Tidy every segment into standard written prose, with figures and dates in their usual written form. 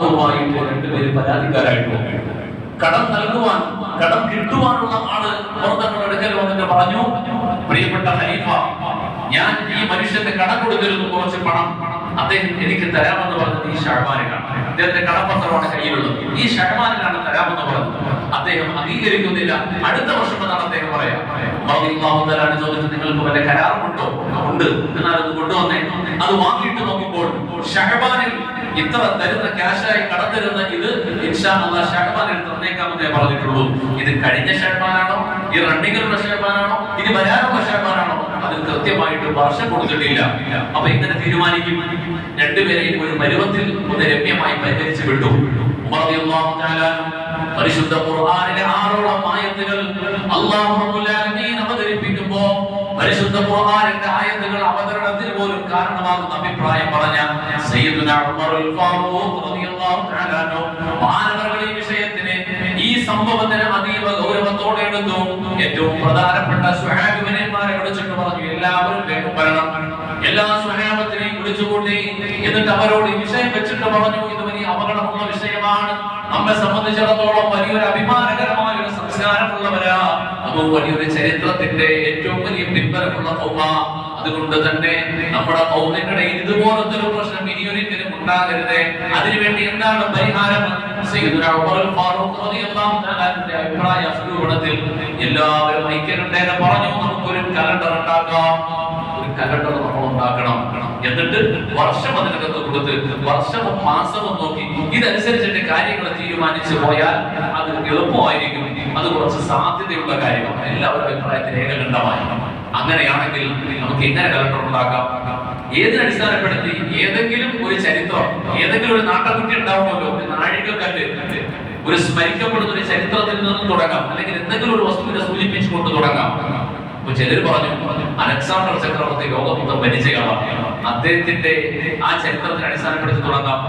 രണ്ടുപേര് പരാതിക്കാരായിട്ട് കടം നൽകുവാൻ കടം കിട്ടുവാനുള്ള ആള് തങ്ങളുടെ അടുക്കൽ വന്നിട്ട് പറഞ്ഞു, പ്രിയപ്പെട്ട ഖലീഫ, ഞാൻ ഈ മനുഷ്യന്റെ കടം കൊടുത്തിരുന്നു കുറച്ച് പണം, അദ്ദേഹം എനിക്ക് തരാമെന്ന് പറഞ്ഞത് ഈ ഷഅബാനിലാണ്. അദ്ദേഹത്തിന്റെ കടപ്പത്രമാണ് കയ്യിലുള്ളത്, ഈ ഷഅബാനിലാണ് തരാമെന്ന് പറഞ്ഞത്. അദ്ദേഹം അംഗീകരിക്കുന്നില്ല. അടുത്ത വർഷം എന്നാണ് അദ്ദേഹം പറയാം. ചോദിച്ചു, നിങ്ങൾക്ക് വല്ല കരാറുമുണ്ടോ? ഉണ്ട്, എന്നാൽ അത് കൊണ്ടുവന്നേ. അത് വാങ്ങിയിട്ട് നോക്കുമ്പോൾ ഷഅബാനിൽ ഇത്ര തരുന്ന ക്യാഷായി കടം തരുന്ന ഇത് ഇൻഷാ അല്ലാഹ് ഷഅബാനിൽ തന്നേക്കാമെന്നേ പറഞ്ഞിട്ടുള്ളൂ. ഇത് കഴിഞ്ഞ ഷഅബാനാണോ, ഈ റണ്ണിങ്ങിലുള്ള ഷഅബാനാണോ, ഇനി വരാനുള്ള ഷഅബാനാണോ, അത് കൃത്യമായിട്ട് വർഷം കൊടുത്തിട്ടില്ല. അപ്പൊ ഇങ്ങനെ തീരുമാനിക്കും. രണ്ടുപേരെയും ഒരു പരുവത്തിൽ ഒന്ന് രമ്യമായി പരിഹരിച്ചു വിട്ടു. ഉമർ റളിയല്ലാഹു തആല പരിശുദ്ധ ഖുർആനിലെ 6ഓളം ആയത്തുകൾ അല്ലാഹു റബ്ബുൽ ആലമീൻ അവതരിപ്പിക്കുമ്പോൾ പരിശുദ്ധ ഖുർആനിന്റെ ആയത്തുകൾ അവതരണത്തിന് പോലും കാരണമാകുന്ന അഭിപ്രായം പറഞ്ഞ സയ്യിദുനാ ഉമറുൽ ഫാറൂഖ് റളിയല്ലാഹു തആല മാനവരുടെ ഈ വിഷയത്തിനെ, ഈ സംഭവത്തിന് അതീവ ഗൗരവത്തോടെ എടുത്തു. ഏറ്റവും പ്രധാനപ്പെട്ട സ്വഹാബിമാരെ വിളിച്ചിട്ട് പറഞ്ഞു, എല്ലാവരും വേഗം വരണം. എല്ലാ സ്വഹാബത്തിനെയും വിളിച്ചുകൂട്ടി എന്നിട്ട് അവരോട് ഈ വിഷയം വെച്ചിട്ട് പറഞ്ഞു, ഇത് വലിയ അപകടമുള്ള വിഷയമാണ്. നമ്മെ സംബന്ധിച്ചിടത്തോളം വലിയൊരു അഭിമാനകരമായ ഒരു സംസ്കാരമുള്ളവരാ, അപ്പോൾ വലിയൊരു ചരിത്രത്തിന്റെ ഏറ്റവും വലിയ പിൻബലമുള്ള ഖൗമ. അതുകൊണ്ട് തന്നെ നമ്മുടെ ഖൗമിനിടയിൽ ഇതുപോലത്തെ ഒരു പ്രശ്നം ഇനിയൊരിക്കലും ഉണ്ടാകരുത്. അതിനുവേണ്ടി എന്താണ് പരിഹാരം? സയ്യിദുനാ ഉമറുൽ ഫാറൂഖ് റളിയല്ലാഹു തആലയുടെ അഭിപ്രായ സ്വരൂപത്തിൽ എല്ലാവരും ഐക്യമുണ്ടെന്ന് പറഞ്ഞു, നമുക്കൊരു കലണ്ടർ ഉണ്ടാക്കാം. ഒരു കലണ്ടർ നമ്മൾ ഉണ്ടാക്കണം. എന്നിട്ട് വർഷം അതിനകത്ത് കൊടുത്ത് വർഷവും മാസവും നോക്കി ഇതനുസരിച്ചിട്ട് കാര്യങ്ങൾ തീരുമാനിച്ചു പോയാൽ അത് എളുപ്പമായിരിക്കും. അത് കുറച്ച് സാധ്യതയുള്ള കാര്യമാണ്. എല്ലാവരും അഭിപ്രായത്തിൽ ഏകകണ്ഠമായി. അങ്ങനെയാണെങ്കിൽ നമുക്ക് എങ്ങനെ കലണ്ടർ ഉണ്ടാക്കാം? ഏതിനടിസ്ഥാനപ്പെടുത്തി? ഏതെങ്കിലും ഒരു ചരിത്രം, ഏതെങ്കിലും ഒരു നാട്ടക്കുട്ടി ഉണ്ടാവുമല്ലോ, ഒരു നാഴികക്കല്ല്, ഒരു സ്മരിക്കപ്പെടുന്ന ഒരു ചരിത്രത്തിൽ നിന്നും തുടങ്ങാം, അല്ലെങ്കിൽ എന്തെങ്കിലും ഒരു വസ്തുവിനെ സൂചിപ്പിച്ചുകൊണ്ട് തുടങ്ങാം. ചിലർ പറഞ്ഞു, അലക്സാണ്ടർ ചക്രവർത്തി ലോകം മൊത്തം ഭരിച്ചയാളാണ്, അദ്ദേഹത്തിന്റെ ആ ചരിത്രത്തിന് അടിസ്ഥാനപ്പെടുത്തി തുടങ്ങാം.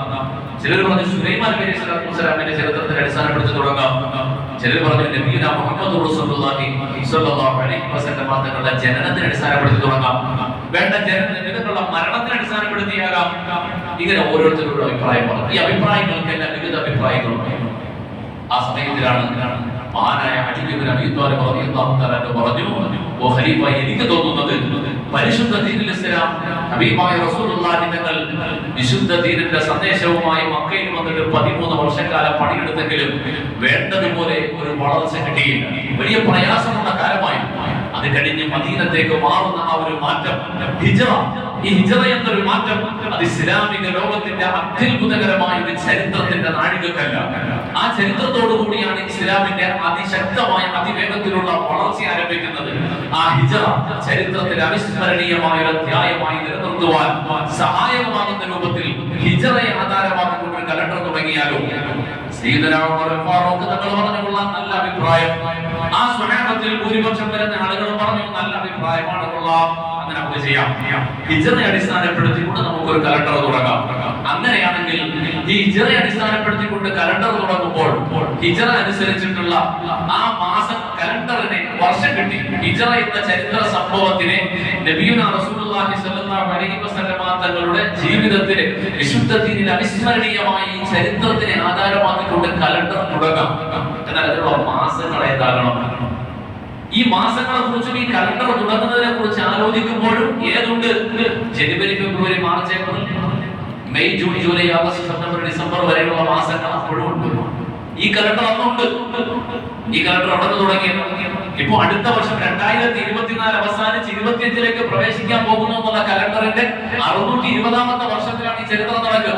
ചിലർ പറഞ്ഞു സുലൈമാൻ നബി അലൈഹിസ്സലാമിന്റെ ചരിത്രത്തിന് അടിസ്ഥാനപ്പെടുത്തി തുടങ്ങാം. ചിലർ പറഞ്ഞു നബിയുനാ മുഹമ്മദ് റസൂലുള്ളാഹി സ്വല്ലല്ലാഹു അലൈഹി വസല്ലം തങ്ങളുടെ ജനനത്തിന് അടിസ്ഥാനപ്പെടുത്തി തുടങ്ങാം. വേണ്ട ജനനത്തിനുള്ള മരണത്തിന് അടിസ്ഥാനപ്പെടുത്തിയാകാം. ഇങ്ങനെ ഓരോരുത്തരുടെ അഭിപ്രായം പറഞ്ഞു. ഈ അഭിപ്രായങ്ങൾക്കെല്ലാം വിവിധ അഭിപ്രായങ്ങളുണ്ട്. ആ സമയത്തിലാണ് മഹാനായ അലി ഇബ്നു അബീ ത്വാലിബ് റളിയല്ലാഹു തആല പറഞ്ഞു, ഓ ഖലീഫ, എനിക്ക് തോന്നുന്നത് പരിശുദ്ധ ദീനുൽ ഇസ്ലാം ഹബീബായ റസൂലുള്ളാഹി തങ്ങൾ വിശുദ്ധ ദീനിന്റെ സന്ദേശവുമായി മക്കയിൽ വന്നിട്ട് 13 വർഷക്കാലം പണിയെടുത്തെങ്കിലും വേണ്ടതുപോലെ ഒരു വളർച്ച കിട്ടിയില്ല. വലിയ പ്രയാസമുള്ള കാലമായി. അത് കഴിഞ്ഞ് മദീനത്തേക്ക് മാറുന്ന ആ ഒരു മാറ്റം, ഹിജ്റ, ഈ ഹിജ്റ എന്നൊരു മാറ്റം, അത് ഇസ്ലാമിക ലോകത്തിന്റെ അത്ഭുതകരമായ ഒരു ചരിത്രത്തിന്റെ നാഴികക്കല്ല. ആ ചരിത്രത്തോടു കൂടിയാണ് ഇസ്ലാമിന്റെ അതിശക്തമായ അതിവേഗത്തിലുള്ള വളർച്ച ആരംഭിക്കുന്നത്. ആ ഹിജ്റ ചരിത്രത്തിൽ അവിസ്മരണീയമായ ഒരു അധ്യായമായി നിലനിർത്തുവാൻ സഹായകമാകുന്ന രൂപത്തിൽ ഹിജ്റയെ ആധാരമാക്കിക്കൊണ്ട് ഒരു കലണ്ടർ തുടങ്ങിയാലോ? സയ്യിദുനാ ഉമറുൽ ഫാറൂഖ് തങ്ങൾ പറഞ്ഞുള്ള നല്ല അഭിപ്രായം. ആ സ്വഹാബത്തിൽ ഭൂരിപക്ഷം വരുന്ന ആളുകൾ പറഞ്ഞു, നല്ല അഭിപ്രായമാണ്, കൊള്ളാം, അങ്ങനെ നമുക്ക് ചെയ്യാം. ഹിജ്റയെ അടിസ്ഥാനപ്പെടുത്തിക്കൊണ്ട് നമുക്കൊരു കലണ്ടർ തുടങ്ങാം. അങ്ങനെയാണെങ്കിൽ ഈ ഹിജ്റയെ അടിസ്ഥാനപ്പെടുത്തിക്കൊണ്ട് കലണ്ടർ തുടങ്ങുമ്പോൾ ഹിജ്റ അനുസരിച്ചിട്ടുള്ള ആ മാസം കലണ്ടറിനെ വർഷം കിട്ടി. ഹിജ്റ എന്ന ചരിത്ര സംഭവത്തിനെ നബിയുനാ റസൂലുള്ളാഹി സ്വല്ലല്ലാഹു അലൈഹി വസല്ലം തങ്ങളുടെ ജീവിതത്തിലെ വിശുദ്ധ ദീനിൽ അവിസ്മരണീയമായ ഈ ചരിത്രത്തിനെ ആധാരമാക്കിക്കൊണ്ട് കലണ്ടർ തുടങ്ങാം. എന്നാൽ അതിനുള്ള മാസങ്ങൾ ഏതാകണം? ഈ മാസങ്ങളെ കുറിച്ചും ഈ കലണ്ടർ തുടങ്ങുന്നതിനെ കുറിച്ച് ആലോചിക്കുമ്പോഴും ഏതുണ്ട്? ജനുവരി, ഫെബ്രുവരി, March, April, May, June, July, August, September, December വരെയുള്ള മാസങ്ങൾ അപ്പോഴും ഉണ്ട്. ഈ കലണ്ടർ അന്നുണ്ട്. ഈ കലണ്ടർ അവിടെ തുടങ്ങി. ഇപ്പൊ അടുത്ത വർഷം 2024 അവസാനിച്ച് 2025 പ്രവേശിക്കാൻ പോകുന്നു എന്നുള്ള കലണ്ടറിന്റെ 620ാമത്തെ വർഷത്തിലാണ് ഈ ചരിത്രം നടക്കുക.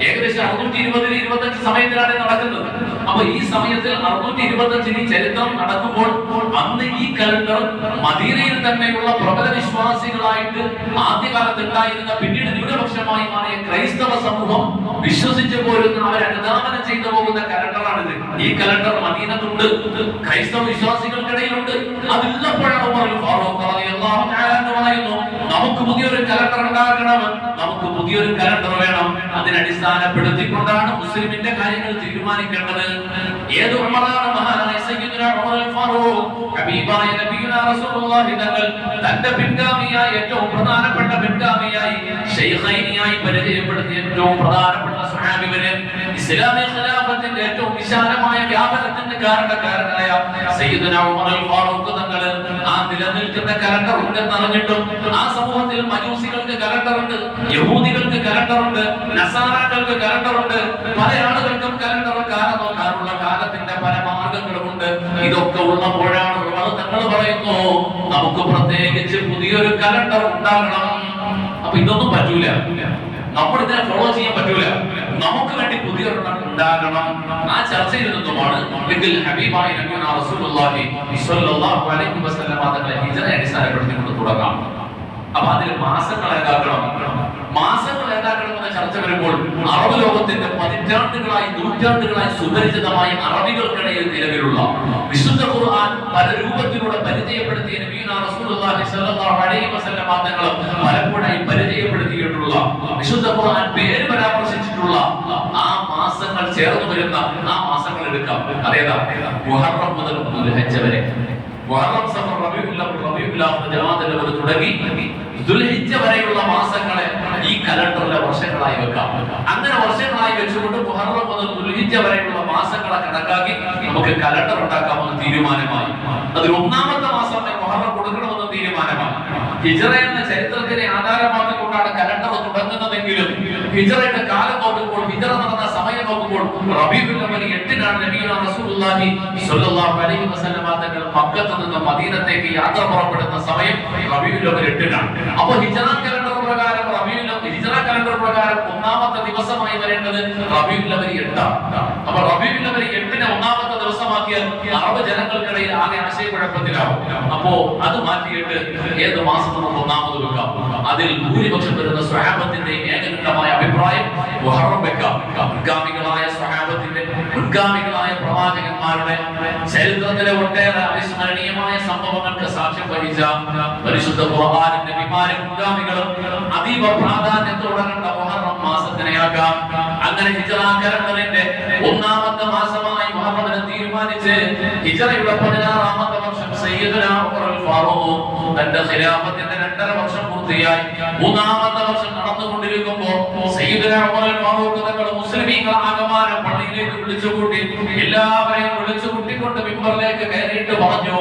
ഏകദേശം 620-25 സമയത്തിലാണ് നടക്കുന്നത്. അപ്പൊ ഈ സമയത്തിൽ 625 ചരിത്രം നടക്കുമ്പോൾ അന്ന് ഈ കലണ്ടർ മദീനയിൽ തന്നെയുള്ള പ്രബല വിശ്വാസികളായിട്ട് ആദ്യകാലത്ത് ഉണ്ടായിരുന്ന, പിന്നീട് ന്യൂനപക്ഷമായി മാറിയ ക്രൈസ്തവ സമൂഹം വിശ്വസിച്ചു പോരുന്ന, അവർ അനുധാവനം ചെയ്തു പോകുന്ന കലണ്ടറാണിത്. ഈ കലണ്ടർ മദീനത്തുണ്ട്, ക്രൈസ്തവ വിശ്വാസികൾക്കിടയിലുണ്ട്. അതുള്ളപ്പോഴാണ് ഉമറുൽ ഫാറൂഖ് റളിയല്ലാഹു തആല പറയുന്നു, നമുക്ക് പുതിയൊരു കലണ്ടർ ഉണ്ടാക്കണം, നമുക്ക് പുതിയൊരു കലണ്ടർ വേണം. അതിനടിസ്ഥാനപ്പെടുത്തിക്കൊണ്ടാണ് മുസ്ലിമിന്റെ കാര്യങ്ങൾ തീരുമാനിക്കേണ്ടത്. ഏത് ഉമറാണ്? മഹാനായ സയ്യിദുനാ ഉമറുൽ ഫാറൂഖ് ഹബീബായ നബിയുനാ റസൂലുള്ളാഹി തങ്ങൾ തന്റെ പിൻഗാമിയായി, ഏറ്റവും പ്രധാനപ്പെട്ട പിൻഗാമിയായി, ശൈഖൈനിയായി പരിചയപ്പെടുത്തിയ ഏറ്റവും പ്രധാനപ്പെട്ട സ്വഹാബിവരെ ഇസ്ലാമിക ഖിലാഫത്തിന്റെ ഏറ്റവും വിശാലമായ വ്യാപനത്തിന്റെ കാരണക്കാരനായ സയ്യിദുന ഉമർ അൽ ഫാറൂഖ് തങ്ങൾ ആ നിലനിൽക്കുന്ന കലണ്ടർ ഉണ്ടെന്നറിഞ്ഞിട്ടും ആ സമൂഹത്തിൽ മജൂസികൾക്ക് കലണ്ടറുണ്ട്, യഹൂദികൾക്ക് കലണ്ടറുണ്ട്, നസാറാക്കൾക്ക് കലണ്ടറുണ്ട്, പല ആളുകൾക്കും കലണ്ടർ കാലം നോക്കാനുള്ള കാലത്തിന്റെ പല മാർഗങ്ങളുമുണ്ട്. ഇതൊക്കെ ഉള്ളപ്പോഴാണ് തങ്ങൾ പറയുന്നു നമുക്ക് പ്രത്യേകിച്ച് പുതിയൊരു കലണ്ടർ ഉണ്ടാകണം. അപ്പൊ ഇതൊന്നും പറ്റൂല, നമ്മൾ ഇതിനെ ഫോളോ ചെയ്യാൻ പറ്റൂല, നമുക്ക് വേണ്ടി പുതിയൊരു ഉണ്ടാകണം. ആ ചർച്ചയിൽ നിന്നുമാണ് ഹബീബായ നബിയുനാ റസൂലുള്ളാഹി സ്വല്ലല്ലാഹു അലൈഹി വസല്ലം തങ്ങളെ ഹിജ്റയെ അടിസ്ഥാനപ്പെടുത്തിക്കൊണ്ട് തുടങ്ങാം. അപ്പൊ അതിൽ മാസങ്ങൾ ഏതാക്കണം എന്ന ചർച്ച വരുമ്പോൾ അറബ് ലോകത്തിന്റെ പതിറ്റാണ്ടുകളായി നൂറ്റാണ്ടുകളായി സുപരിചിതമായി അറബികൾക്കിടയിൽ നിലവിലുള്ള വിശുദ്ധ ഖുർആൻ പല രൂപത്തിലൂടെ പരിചയപ്പെടുത്തിയ നബിയുനാ റസൂലുള്ളാഹി സ്വല്ലല്ലാഹു അലൈഹി വസല്ലം തങ്ങൾ പലപ്പോഴായി പരിചയപ്പെടുത്തിയിട്ടുള്ള വിശുദ്ധ ഖുർആൻ പേര് പരാമർശിച്ചിട്ടുള്ള ആ മാസങ്ങൾ ചേർന്ന് വരുന്ന ആ മാസങ്ങൾ എടുക്കാം. അതേതാ? മുഹറം മുതൽ ദുൽഹിജ്ജ വരെ. മുഹറം, സഫർ, റബീഉൽ അവ്വൽ, റബീഉൽ ആഖിർ, ജമാദുൽ അവ്വൽ തുടങ്ങി ദുൽഹിജ്ജ വരെയുള്ള മാസങ്ങളെ ഈ കലണ്ടറിലെ വർഷങ്ങളായി വെക്കാം. അങ്ങനെ വർഷങ്ങളായി വെച്ചുകൊണ്ട് മുഹറം മുതൽ ദുൽഹിജ്ജ വരെയുള്ള മാസങ്ങളെ കണക്കാക്കി നമുക്ക് കലണ്ടർ ഉണ്ടാക്കാമെന്ന് തീരുമാനമായി. അതിൽ ഒന്നാമത്തെ മാസം മുഹറം കൊടുക്കണമെന്ന് തീരുമാനമായി. ഹിജ്റ എന്ന ചരിത്രത്തിനെ ആധാരമാക്കിക്കൊണ്ടാണ് കലണ്ടർ തുടങ്ങുന്നതെങ്കിലും ഹിജ്റയുടെ കാലം നോക്കുമ്പോൾ, ഹിജ്റ നടന്ന സമയം നോക്കുമ്പോൾ റബീഉൽ അവ്വൽ 8-നാണ് നബിയുനാ റസൂലുള്ളാഹി സ്വല്ലല്ലാഹു അലൈഹി വസല്ലം തങ്ങൾ മക്കത്ത് നിന്ന് മദീനത്തേക്ക് യാത്ര പുറപ്പെടുന്ന സമയം റബീഉൽ അവ്വൽ 8-നാണ്. അപ്പോൾ ഹിജ്റ കലണ്ടർ പ്രകാരം ഒന്നാമത്തെ ദിവസമായി വരേണ്ടത് റബീഉൽ അവ്വൽ 8-ആണ്. അപ്പോൾ റബീഉൽ അവ്വൽ 8-നെ ഒന്നാമത്തെ ദിവസമാക്കിയാൽ അറബ് ജനങ്ങൾക്കിടയിൽ ആകെ ആശയക്കുഴപ്പത്തിലാവും. അപ്പോ അത് മാറ്റിയിട്ട് ഏത് മാസം നമുക്ക് ഒന്നാമത് വെക്കാം? അതിൽ ഭൂരിപക്ഷം വരുന്ന സ്വഹാബത്തിന്റെ ഏകകണ്ഠമായ അഭിപ്രായം മുഹറം വെക്കാം. മുൻഗാമികളായ സ്വഹാബത്തിന്റെ, മുൻഗാമികളായ പ്രവാചകന്മാരുടെ ചരിത്രത്തിലെ ഒട്ടേറെ അവിസ്മരണീയമായ സംഭവങ്ങൾക്ക് സാക്ഷ്യം വഹിച്ച പരിശുദ്ധ ഖുർആനിന്റെ മുൻഗാമികളും അതീവ പ്രാധാന്യത്തോടെ കണ്ട മുഹറം മാസത്തിനെയാക്കാം. അങ്ങനെ ഹിജ്റ കലണ്ടറിന്റെ ഒന്നാമത്തെ മാസമായി മുഹറമിനെ തീരുമാനിച്ച് ഹിജ്റയുടെ 16-ാമത്തെ വർഷം സയ്യിദുനാ ഉമർ അൽ ഫാറൂഖ് തന്റെ ഖിലാഫത്തിന്റെ 2.5 വർഷം പൂർത്തിയായി. 3-ാമത്തെ വർഷം നടന്നുകൊണ്ടിരിക്കുമ്പോൾ സയ്യിദുനാ ഉമർ അൽ ഫാറൂഖ് തങ്ങൾ മുസ്ലിമീങ്ങൾ ആകമാനം പള്ളിയിലേക്ക് വിളിച്ചുകൂട്ടി. എല്ലാവരെയും വിളിച്ചുകൂട്ടിക്കൊണ്ട് മിമ്പറിലേക്ക് കയറിയിട്ട് പറഞ്ഞു,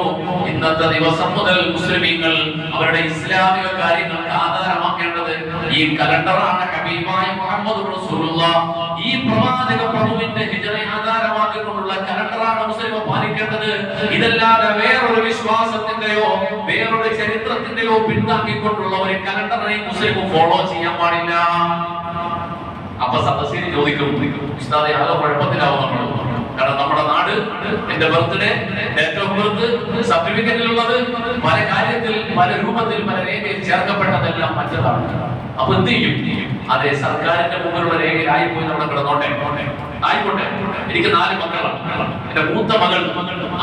ഇന്നത്തെ ദിവസം മുതൽ മുസ്ലിമീങ്ങൾ അവരുടെ ഇസ്ലാമിക കാര്യങ്ങൾക്ക് ആധാരമാക്കേണ്ടത് ഈ കലണ്ടറാണ്. ഹബീബായ മുഹമ്മദ് റസൂലുള്ളാഹ് ഈ പ്രവാചക പ്രഭുവിന്റെ ഹിജ്റയെ ആധാരമാക്കിക്കൊണ്ടുള്ള കലണ്ടറാണ് മുസ്ലിം പാലിക്കേണ്ടത്. ഇതല്ലാതെ വേറൊരു വിശ്വാസത്തിന്റെയോ വേറൊരു ചരിത്രത്തിന്റെയോ പിന്താങ്ങിക്കൊണ്ടുള്ള ഒരു കലണ്ടറിനെ മുസ്ലിം ഫോളോ ചെയ്യാൻ പാടില്ല. അപ്പൊ സദസ്സിന് ചോദിക്കും, ഉസ്താദേ ആകെ കുഴപ്പത്തിലാവും നമ്മൾ. കാരണം നമ്മുടെ നാട് എന്റെ ബർത്ത്ഡേ, ഡേറ്റ് ഓഫ് ബർത്ത്, സർട്ടിഫിക്കറ്റിലുള്ളത് പല കാര്യത്തിൽ, പല രൂപത്തിൽ, പല രേഖയിൽ ചേർക്കപ്പെട്ടതെല്ലാം മറ്റതാണ്. അപ്പൊ എന്ത് ചെയ്യും? അതെ, സർക്കാരിന്റെ മുമ്പിലുള്ള രേഖയിലായിപ്പോയി നമ്മുടെ കിടന്നോട്ടെ, ആയിക്കോട്ടെ. എനിക്ക് 4 മക്കളാണ്. എന്റെ മൂത്ത മകൾ,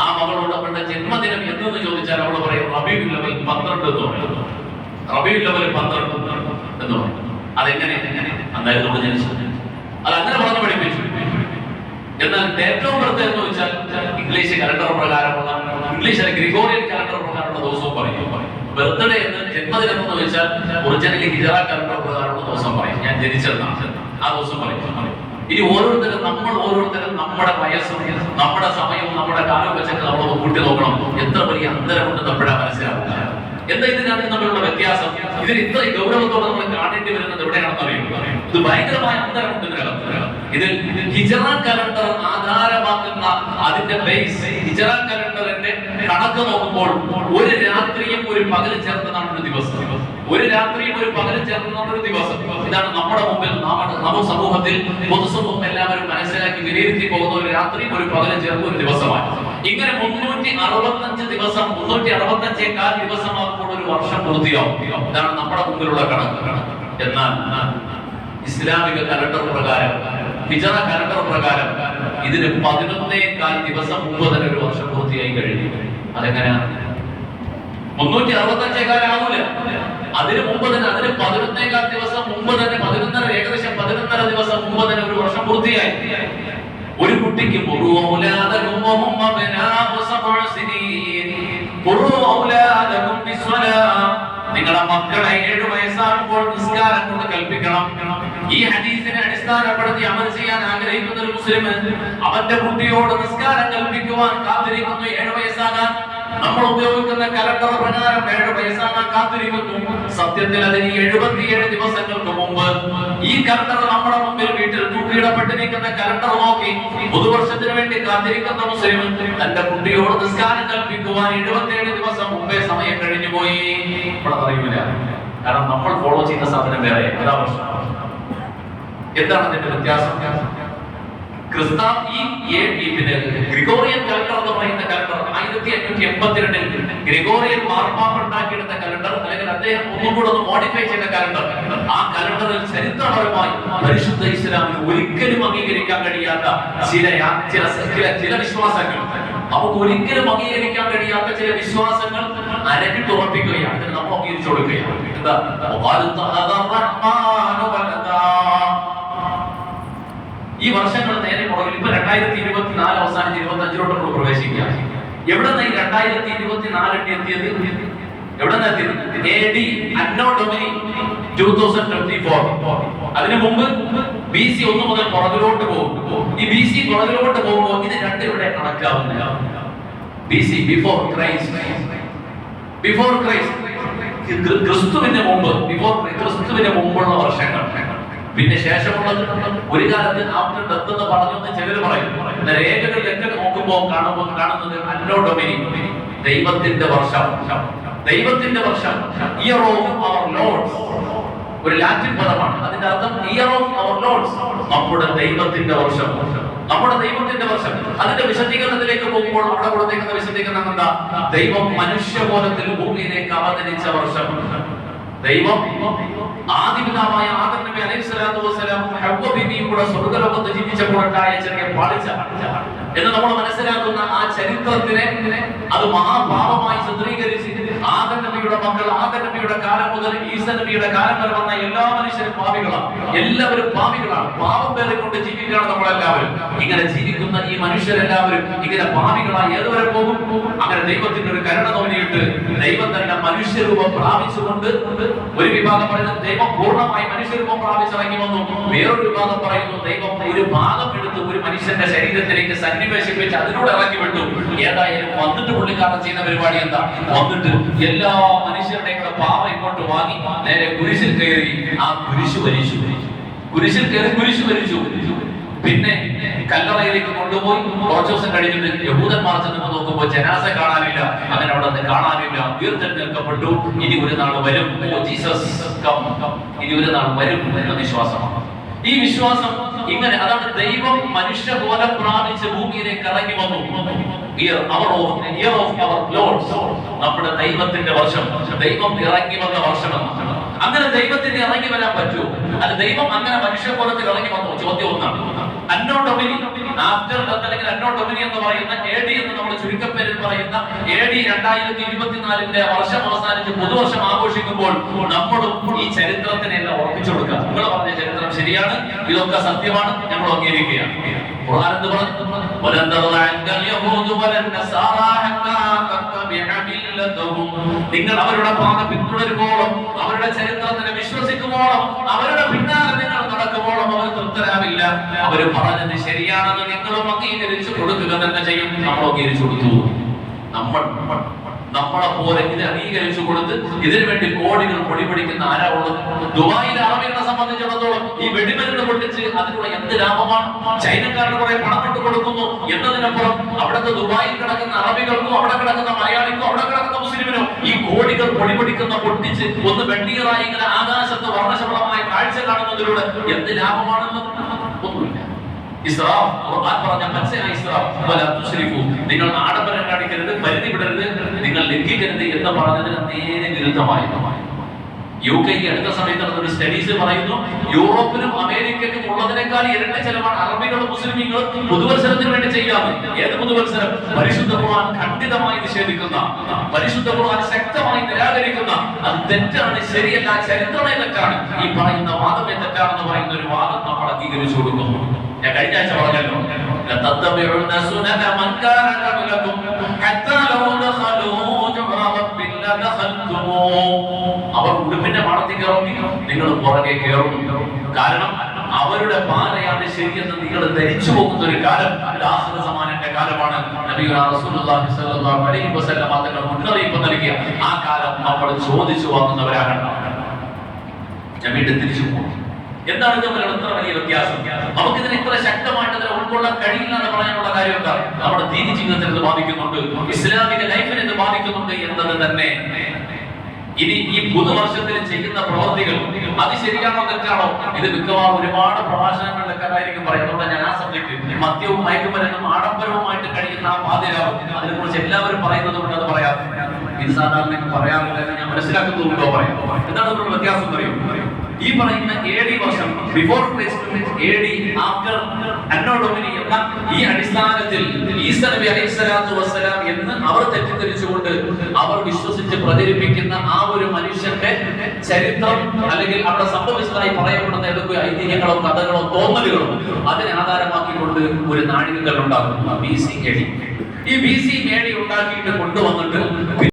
ആ മകളോട് അവളുടെ ജന്മദിനം എന്തെന്ന് ചോദിച്ചാൽ അവൾ പറയും റബീഉൽ അവ്വൽ 12 എന്ന് പറയും. റബീഉൽ അവ്വൽ 12 എന്ന് പറയും. അതെങ്ങനെ? അതായത് നമ്മൾ ജനിച്ചത് അത് അങ്ങനെ പറഞ്ഞു പഠിപ്പിച്ചു. എന്നാൽ ഡേറ്റ് ഓഫ് ബർത്ത് എന്ന് വെച്ചാൽ ഇംഗ്ലീഷ് കലണ്ടർ പ്രകാരമുള്ള, ഇംഗ്ലീഷ് അല്ലെങ്കിൽ ഗ്രിഗോറിയൻ കലണ്ടർ പ്രകാരമുള്ള ദിവസവും പറയും. ബർത്ത്ഡേ എന്ന്, ജന്മദിനം എന്ന് വെച്ചാൽ ഒറിജിനലി ഹിജ്റ കലണ്ടർ പ്രകാരമുള്ള ദിവസം പറയും. ഞാൻ ജനിച്ചതാണ് ആ ദിവസം പറയും. ഇനി ഓരോരുത്തരും നമ്മുടെ വയസ്സും നമ്മുടെ സമയവും നമ്മുടെ കാലവും വെച്ചിട്ട് നമ്മളൊന്ന് കൂട്ടി നോക്കണം. എത്ര വലിയ അന്തരമുണ്ടെന്ന് എപ്പോഴാണ് മനസ്സിലാവുക. എന്താ ഇതിനാണ് തമ്മിലുള്ള വ്യത്യാസം? ഇതിന് ഇത്ര ഗൗരവത്തോടെ നമ്മൾ കാണേണ്ടി വരുന്നത് എവിടെയാണെന്ന് അറിയുന്നത്? ഇത് ഭയങ്കരമായ അന്തരമുണ്ട് ഇതിനകത്ത്. ഇതിൽ ഹിജ്റ കലണ്ടർ ആധാരമാക്കുന്ന അതിന്റെ ബേസ്, ഹിജ്റ കലണ്ടറിന്റെ കണക്ക് നോക്കുമ്പോൾ ഒരു രാത്രിയും ഒരു പകലും ചേർന്നതാണ് ഒരു ദിവസം. ഒരു രാത്രിയും ഒരു പകലും ചേർന്നതാണ് ഒരു ദിവസം. ഇതാണ് നമ്മുടെ മുമ്പിൽ, നമ്മുടെ സമൂഹത്തിൽ, പൊതുസമൂഹം എല്ലാവരും മനസ്സിലാക്കി വിലയിരുത്തി പോകുന്ന ഒരു രാത്രിയും ഒരു പകലും ചേർന്ന ഒരു ദിവസമാണ്. ഇങ്ങനെ 365 ദിവസം, 365 ദിവസമാകുമ്പോൾ ഒരു വർഷം പൂർത്തിയാവും. ഇതാണ് നമ്മുടെ മുമ്പിലുള്ള കണക്ക്. എന്നാൽ ഇസ്ലാമിക കലണ്ടർ പ്രകാരം, ഹിജ്റ കലണ്ടർ പ്രകാരം ഇതിന് 11 ദിവസം മുമ്പ് തന്നെ ഒരു വർഷം പൂർത്തിയായി കഴിഞ്ഞു. അതെങ്ങനെയാണ്? 365 ആവൂല. അതിന് മുമ്പ് തന്നെ, അതിന് 11 ദിവസം മുമ്പ് തന്നെ, 11.5, ഏകദേശം 11.5 ദിവസം മുമ്പ് തന്നെ ഒരു വർഷം പൂർത്തിയായി. ഒരു കുട്ടിക്ക് നിങ്ങളുടെ മക്കളെ 7 വയസ്സാകുമ്പോൾ നിസ്കാരം കൊണ്ട് കൽപ്പിക്കണം. ഈ ഹദീസിനെ അടിസ്ഥാനപ്പെടുത്തി അമൽ ചെയ്യാൻ ആഗ്രഹിക്കുന്ന ഒരു മുസ്ലിം അവന്റെ കുട്ടിയോട് നിസ്കാരം കൽപ്പിക്കുവാൻ കാത്തിരിക്കുന്നു. 7 വയസ്സാകാൻ നമ്മൾ ഉപയോഗിക്കുന്ന കലണ്ടർ പ്രകാരം 7 വയസ്സാകാൻ കാത്തിരിക്കുന്നു. സത്യത്തിൽ അതിന് 77 ദിവസങ്ങൾക്ക് മുമ്പ് ഈ കലണ്ടർ നമ്മുടെ മുമ്പിൽ വീട്ടിൽ തൂക്കിയിടപ്പെട്ടിരിക്കുന്ന കലണ്ടർ നോക്കി പുതുവർഷത്തിന് വേണ്ടി കാത്തിരിക്കുന്ന മുസ്ലിം തന്റെ കുട്ടിയോട് നിസ്കാരം കൽപ്പിക്കുവാൻ 77 ദിവസം മുമ്പേ സമയം കഴിഞ്ഞു പോയി. ഇവിടെ അറിയില്ല, കാരണം നമ്മൾ ഫോളോ ചെയ്യുന്ന സാധനം വേറെ. ഏതാ വർഷം? എന്താണ് അതിന്റെ വ്യത്യാസം? ഗ്രിഗോറിയൻ കലണ്ടർ എന്ന് പറയുന്ന കലണ്ടർ 1582 ഗ്രിഗോറിയൻ മാർപ്പാപ്പ ഉണ്ടാക്കിയെടുത്ത കലണ്ടർ, അല്ലെങ്കിൽ അദ്ദേഹം ഒന്നും കൂടെ ഒന്ന് മോഡിഫൈ ചെയ്ത കലണ്ടർ. ആ കലണ്ടറിൽ ചരിത്രപരമായി പരിശുദ്ധ ഇസ്ലാമിന് ഒരിക്കലും അംഗീകരിക്കാൻ കഴിയാത്ത ചില വിശ്വാസങ്ങൾ, നമുക്ക് ഒരിക്കലും അംഗീകരിക്കാൻ കഴിയാത്ത ചില വിശ്വാസങ്ങൾ അരക്കിട്ടുറപ്പിക്കുകയാണ്. അതിന് നമ്മൾ അംഗീകരിച്ചു കൊടുക്കുകയാണ്. എന്താ? ഈ വർഷങ്ങൾ നേരെ പുറകിൽ ഇപ്പൊ 2024 അവസാനിച്ച് 2025 പ്രവേശിക്കുക. എവിടെ നിന്ന് ഈ 2024 എത്തിയത്? എവിടെ നിന്ന് എത്തിയത്? AD അന്നോ ഡൊമിനി 2024. അതിനു മുമ്പ് BC 1 മുതൽ പുറകിലോട്ട് പോകും. ഈ BC പുറകിലോട്ട് പോകുമ്പോൾ ഇത് രണ്ടും ഇവിടെ കണക്കാവുന്നില്ല. BC ബിഫോർ ക്രൈസ്റ്റ്, ക്രിസ്തുവിന്റെ മുമ്പ്, ക്രിസ്തുവിന്റെ മുമ്പുള്ള വർഷങ്ങൾ. പിന്നെ ശേഷമുള്ളത് ഒരു കാലത്ത് ആഫ്റ്റർ ഡെത്ത് എന്ന് പറഞ്ഞു ചിലർ പറയും. രേഖകളിലൊക്കെ നോക്കുമ്പോൾ കാണുന്നത് അന്നോ ഡൊമിനി, ദൈവത്തിന്റെ വർഷം. ദൈവത്തിന്റെ വർഷം, ഇയർ ഓഫ് അവർ ലോർഡ്സ്, ഒരു ലാറ്റിൻ പദമാണ്. അതിന്റെ അർത്ഥം ഇയർ ഓഫ് അവർ ലോർഡ്സ്, നമ്മുടെ ദൈവത്തിന്റെ വർഷം, നമ്മുടെ ദൈവത്തിന്റെ വർഷം. അതിന്റെ വിശദീകരണത്തിലേക്ക് പോകുമ്പോൾ അവിടെ കൊടുത്തേക്കുന്ന വിശദീകരണം എന്താ? ദൈവം മനുഷ്യകോലത്തിൽ ഭൂമിയിലേക്ക് അവതരിച്ച വർഷം. ദൈവം ആദിപിതാവായ ആദം നബി അലൈഹിസ്സലാത്തു വസ്സലാം ഹവ്വ ബീവിയും കൂടെ സ്വർഗ്ഗലോകത്ത് ജീവിച്ചപ്പോൾ ഉണ്ടായ ചെറിയ പാളിച്ച എന്ന് നമ്മൾ മനസ്സിലാക്കുന്ന ആ ചരിത്രത്തിനെ അത് മഹാഭാവമായി ചിത്രീകരിച്ച് ആദം നബിയുടെ മക്കൾ, ആദം നബിയുടെ കാലം മുതൽ ഈസ നബിയുടെ കാലം വരെ വന്ന എല്ലാ മനുഷ്യരും പാപികളാണ്. എല്ലാവരും പാപികളാണ്. പാപം പേറിക്കൊണ്ട് ജീവിക്കുകയാണ് നമ്മളെല്ലാവരും. ഇങ്ങനെ ജീവിക്കുന്ന ഈ മനുഷ്യരെല്ലാവരും ഇങ്ങനെ പാപികളായി ഏതുവരെ പോകും? അങ്ങനെ ദൈവത്തിന്റെ ഒരു കരുണ തോന്നിയിട്ട് ദൈവം തന്നെ മനുഷ്യരൂപം പ്രാപിച്ചുകൊണ്ട്, ഒരു വിഭാഗം പറയുന്നത് ദൈവം പൂർണ്ണമായി മനുഷ്യരൂപം പ്രാപിച്ചിറങ്ങി വന്നു. വേറൊരു വിഭാഗം പറയുന്നു ദൈവം ഒരു ഭാഗം എടുത്ത് ഒരു മനുഷ്യന്റെ ശരീരത്തിലേക്ക് സന്നിവേശിപ്പിച്ച് അതിലൂടെ ഇറക്കി വിട്ടു. ഏതായാലും വന്നിട്ട് പുള്ളിക്കാരൻ ചെയ്യുന്ന പരിപാടി എന്താ? വന്നിട്ട് എല്ലാ മനുഷ്യരുടെയും പാപം ഇങ്ങോട്ട് വാങ്ങി നേരെ കുരിശിൽ കയറി ആ കുരിശു വരിച്ചു. കുരിശിൽ കയറി കുരിശു വരിച്ചു. പിന്നെ കല്ലറയിലേക്ക് കൊണ്ടുപോയി കുറച്ചു ദിവസം കഴിഞ്ഞിട്ട് യഹൂദന്മാർ ചെന്ന് നോക്കുമ്പോൾ ജനാസ കാണാനില്ല. അങ്ങനെ അവിടെ നിന്ന് കാണാനില്ല. ഉയർത്തെഴുന്നേൽക്കപ്പെട്ടു. ഇനി ഒരു നാൾ വരും, ജീസസ് കം, ഇനി ഒരു നാൾ വരും എന്ന വിശ്വാസമാണ്. ഈ വിശ്വാസം ഇങ്ങനെ, അതാണ് ദൈവം മനുഷ്യകോലം പ്രാപിച്ച് ഭൂമിയിലേക്ക് ഇറങ്ങി വന്നു. ഇയർ ഓഫ് അവർ ലോർഡ്സ്, നമ്മുടെ ദൈവത്തിന്റെ വർഷം, ദൈവം ഇറങ്ങി വന്ന വർഷമെന്നാണ്. അങ്ങനെ ദൈവത്തിന് ഇറങ്ങി വരാൻ പറ്റൂ? അത് ദൈവം അങ്ങനെ മനുഷ്യകോലത്തിൽ ഇറങ്ങി വന്നു. ചോദ്യം ഒന്നാണ്. അന്നോ ഡൊമിനി, ആഫ്റ്റർ ഡെത്ത് അല്ലെങ്കിൽ അന്നോ ഡൊമിനി എന്ന് പറയുന്ന AD എന്ന് നമ്മൾ ചുരുക്കപ്പേരിൽ പറയുന്ന AD 2024 വർഷം അവസാനിച്ച് പുതുവർഷം ആഘോഷിക്കുമ്പോൾ നമ്മളും ഈ ചരിത്രത്തിനെല്ലാം ഉറപ്പിച്ചു കൊടുക്കുക. നിങ്ങൾ പറഞ്ഞ ചരിത്രം ശരിയാണ്, ഇതൊക്കെ സത്യമാണ്, ഞങ്ങൾ അംഗീകരിക്കുകയാണ്. ഖുർആൻ എന്ത് പറഞ്ഞു? നിങ്ങൾ അവരുടെ പാത പിന്തുടരുമ്പോഴും, അവരുടെ ചരിത്രത്തിനെ വിശ്വസിക്കുമ്പോഴും, അവരുടെ പിന്നാലെ നിങ്ങൾ നടക്കുമ്പോഴും അവർ തൃപ്തരാവില്ല. അവർ പറഞ്ഞത് ശരിയാണെന്ന് നിങ്ങളും അംഗീകരിച്ചു കൊടുക്കുക തന്നെ ചെയ്യും. നമ്മൾ അംഗീകരിച്ചു കൊടുത്തു. നമ്മളെ പോലെ ഇത് അംഗീകരിച്ചു കൊടുത്ത് ഇതിനു വേണ്ടി കോടികൾ പൊടിപിടിക്കുന്ന ആരാ ഉള്ളത്? ദുബായിലെ അറബികളെ സംബന്ധിച്ചിടത്തോളം ഈ വെടിമരുന്ന് പൊട്ടിച്ച് അതിനുള്ള എന്ത് ലാഭമാണ്? ചൈനക്കാരുടെ കുറെ പണം ഇട്ട് കൊടുക്കുന്നു എന്നതിനപ്പുറം അവിടുത്തെ ദുബായിൽ കിടക്കുന്ന അറബികൾക്കും അവിടെ കിടക്കുന്ന മലയാളിക്കും അവിടെ കിടക്കുന്ന മുസ്ലിമിനും ഈ കോടികൾ പൊടിപിടിക്കുന്ന പൊട്ടിച്ച് ഒന്ന് വെണ്ണീറായി ഇങ്ങനെ ആകാശത്ത് വർണ്ണശബളമായ കാഴ്ച കാണുന്നതിലൂടെ എന്ത് ലാഭമാണെന്ന് ഒന്നുമില്ല. ഇസ്രാഫ്, ഖുർആൻ പറഞ്ഞ പച്ചയായ ഇസ്രാഫ്, വലാ തുസ്രിഫു, നിങ്ങൾ ആഡംബരം കാണിക്കരുത്, പരിധി വിടരുത്, നിങ്ങൾ ലംഘിക്കരുത് എന്ന് പറഞ്ഞതിന് നേരെ വിരുദ്ധമായിരുന്നു. UK അടുത്ത സമയത്ത് നടന്നൊരു സ്റ്റഡീസ് പറയുന്നു, യൂറോപ്പിലും അമേരിക്കയ്ക്കും ഉള്ളതിനേക്കാൾ ഇരട്ടി ചെലവാണ് അറബികളും മുസ്ലിമീങ്ങളും പുതുവത്സരത്തിന് വേണ്ടി ചെയ്യാറുണ്ട്. ഏത് പുതുവത്സരം? പരിശുദ്ധ ഖുർആൻ ഖണ്ഡിതമായി നിഷേധിക്കുന്ന, പരിശുദ്ധ ഖുർആൻ ശക്തമായി നിരാകരിക്കുന്ന, അത് തെറ്റാണ്, ശരിയല്ല, ചരിത്രമേ തെറ്റാണ്, ഈ പറയുന്ന വാദമേ തെറ്റാണെന്ന് പറയുന്ന ഒരു വാദം നമ്മൾ അംഗീകരിച്ചു കൊടുക്കുന്നു. ഞാൻ കഴിഞ്ഞ ആഴ്ച പറഞ്ഞല്ലോ, അവർ ഉടുപ്പിന്റെ മാടത്തിൽ കയറും, നിങ്ങൾ പുറകെ കയറും. കാരണം അവരുടെ പാതയാണ് ശരിയെന്ന് നിങ്ങൾ ധരിച്ചു പോകുന്ന ഒരു കാലം ആഖിർ സമാനന്റെ കാലമാണ്. നബിയുനാ റസൂലുള്ളാഹി സ്വല്ലല്ലാഹു അലൈഹി വസല്ലം തങ്ങൾ മുന്നറിയിപ്പ് നൽകിയ ആ കാലം നമ്മൾ ചോദിച്ചു വാങ്ങുന്നവരാകണം. ഞാൻ വീണ്ടും തിരിച്ചു പോകും. എന്താണ് തമ്മിലുള്ള ഇത്ര വലിയ വ്യത്യാസം? നമുക്കിതിനെ ഇത്ര ശക്തമായിട്ട് ഇതിനെ ഉൾക്കൊള്ളാൻ കഴിയില്ല എന്ന് പറയാനുള്ള കാര്യം എന്താ? നമ്മുടെ ദീനി ജീവിതത്തിൽ ഇത് ബാധിക്കുന്നുണ്ട്, ഇസ്ലാമിക ലൈഫിനെ ഇത് ബാധിക്കുന്നുണ്ട് എന്നത് തന്നെ. ഇനി ഈ പുതുവർഷത്തിൽ ചെയ്യുന്ന പ്രവൃത്തികൾ അത് ശരിയാണോ തെറ്റാണോ? ഇത് മിക്കവാറും ഒരുപാട് പ്രഭാഷണങ്ങളിലൊക്കെ ആയിരിക്കും പറയാം. അതുകൊണ്ട് ഞാൻ ആ സബ്ജക്ട് മദ്യവും മയക്കുമരുന്നും ആഡംബരവുമായിട്ട് കഴിയുന്ന ആ പാതിരാവും അതിനെ കുറിച്ച് എല്ലാവരും പറയുന്നത് കൊണ്ട് അത് പറയാം. ഇത് സാധാരണ പറയാറില്ല, ഞാൻ മനസ്സിലാക്കുന്നുണ്ടോ പറയാം. എന്താണ് നമ്മുടെ വ്യത്യാസം പറയും? ഈ പറയുന്ന AD വർഷം ബിഫോർ ക്രൈസ്റ്റ്, AD ആഫ്റ്റർ അന്നോ ഡൊമിനി എന്ന ഈ അടിസ്ഥാനത്തിൽ ഈസ നബി അലൈഹിസ്സലാത്തു വസ്സലാം എന്ന് അവർ തെറ്റിദ്ധരിച്ചുകൊണ്ട് അവർ വിശ്വസിച്ച് പ്രചരിപ്പിക്കുന്ന ആ ഒരു മനുഷ്യന്റെ ചരിത്രം അല്ലെങ്കിൽ അവിടെ സംഭവിച്ചതായി പറയപ്പെടുന്ന ഏതൊക്കെ ഐതിഹ്യങ്ങളോ കഥകളോ തോന്നലുകളോ അതിനെ ആധാരമാക്കിക്കൊണ്ട് ഒരു നാഴികക്കല്ല് ഉണ്ടാകുന്നു BC AD. ഈ BC AD ഉണ്ടാക്കിയിട്ട് കൊണ്ടുവന്നിട്ട്